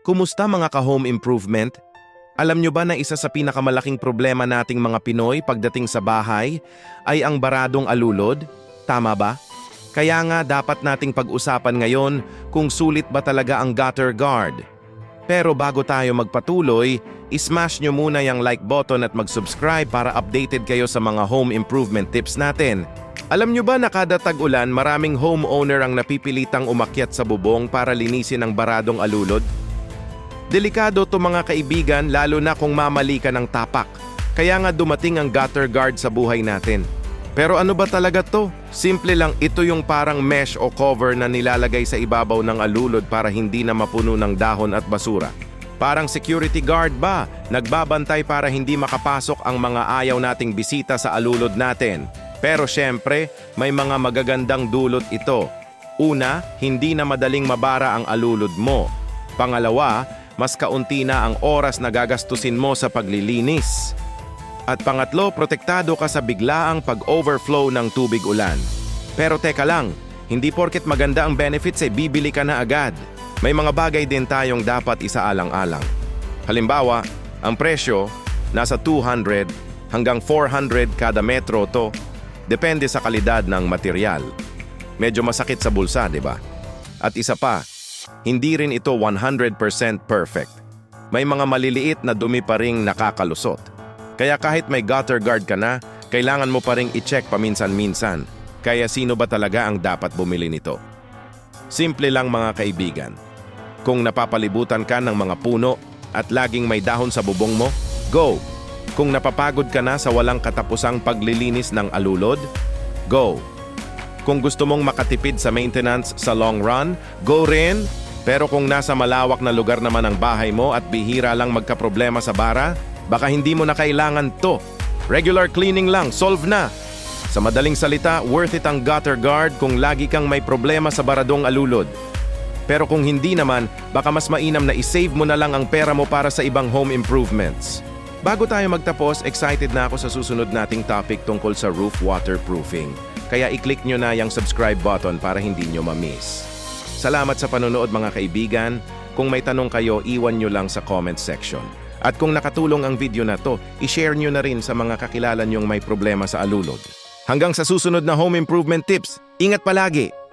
Kumusta mga ka-home improvement? Alam nyo ba na isa sa pinakamalaking problema nating mga Pinoy pagdating sa bahay ay ang baradong alulod? Tama ba? Kaya nga dapat nating pag-usapan ngayon kung sulit ba talaga ang gutter guard. Pero bago tayo magpatuloy, ismash nyo muna yung like button at mag-subscribe para updated kayo sa mga home improvement tips natin. Alam nyo ba na kada tag-ulan maraming homeowner ang napipilitang umakyat sa bubong para linisin ang baradong alulod? Delikado to mga kaibigan lalo na kung mamali ka ng tapak. Kaya nga dumating ang gutter guard sa buhay natin. Pero ano ba talaga to? Simple lang, ito yung parang mesh o cover na nilalagay sa ibabaw ng alulod para hindi na mapuno ng dahon at basura. Parang security guard ba? Nagbabantay para hindi makapasok ang mga ayaw nating bisita sa alulod natin. Pero syempre, may mga magagandang dulot ito. Una, hindi na madaling mabara ang alulod mo. Pangalawa, mas kaunti na ang oras na gagastusin mo sa paglilinis. At pangatlo, protektado ka sa biglaang pag-overflow ng tubig ulan. Pero teka lang, hindi porket maganda ang benefits bibili ka na agad. May mga bagay din tayong dapat isaalang-alang. Halimbawa, ang presyo nasa 200 hanggang 400 kada metro to. Depende sa kalidad ng material. Medyo masakit sa bulsa, di ba? At isa pa, hindi rin ito 100% perfect. May mga maliliit na dumi pa ring nakakalusot. Kaya kahit may gutter guard ka na, kailangan mo pa ring i-check paminsan-minsan. Kaya sino ba talaga ang dapat bumili nito? Simple lang mga kaibigan. Kung napapalibutan ka ng mga puno at laging may dahon sa bubong mo, go! Kung napapagod ka na sa walang katapusang paglilinis ng alulod, go! Kung gusto mong makatipid sa maintenance sa long run, go rin. Pero kung nasa malawak na lugar naman ang bahay mo at bihira lang magkaproblema sa bara, baka hindi mo na kailangan to. Regular cleaning lang, solve na. Sa madaling salita, worth it ang gutter guard kung lagi kang may problema sa baradong alulod. Pero kung hindi naman, baka mas mainam na isave mo na lang ang pera mo para sa ibang home improvements. Bago tayo magtapos, excited na ako sa susunod nating topic tungkol sa roof waterproofing. Kaya i-click nyo na yung subscribe button para hindi nyo ma-miss. Salamat sa panonood mga kaibigan. Kung may tanong kayo, iwan nyo lang sa comment section. At kung nakatulong ang video na to, i-share nyo na rin sa mga kakilala nyong may problema sa alulod. Hanggang sa susunod na home improvement tips, ingat palagi!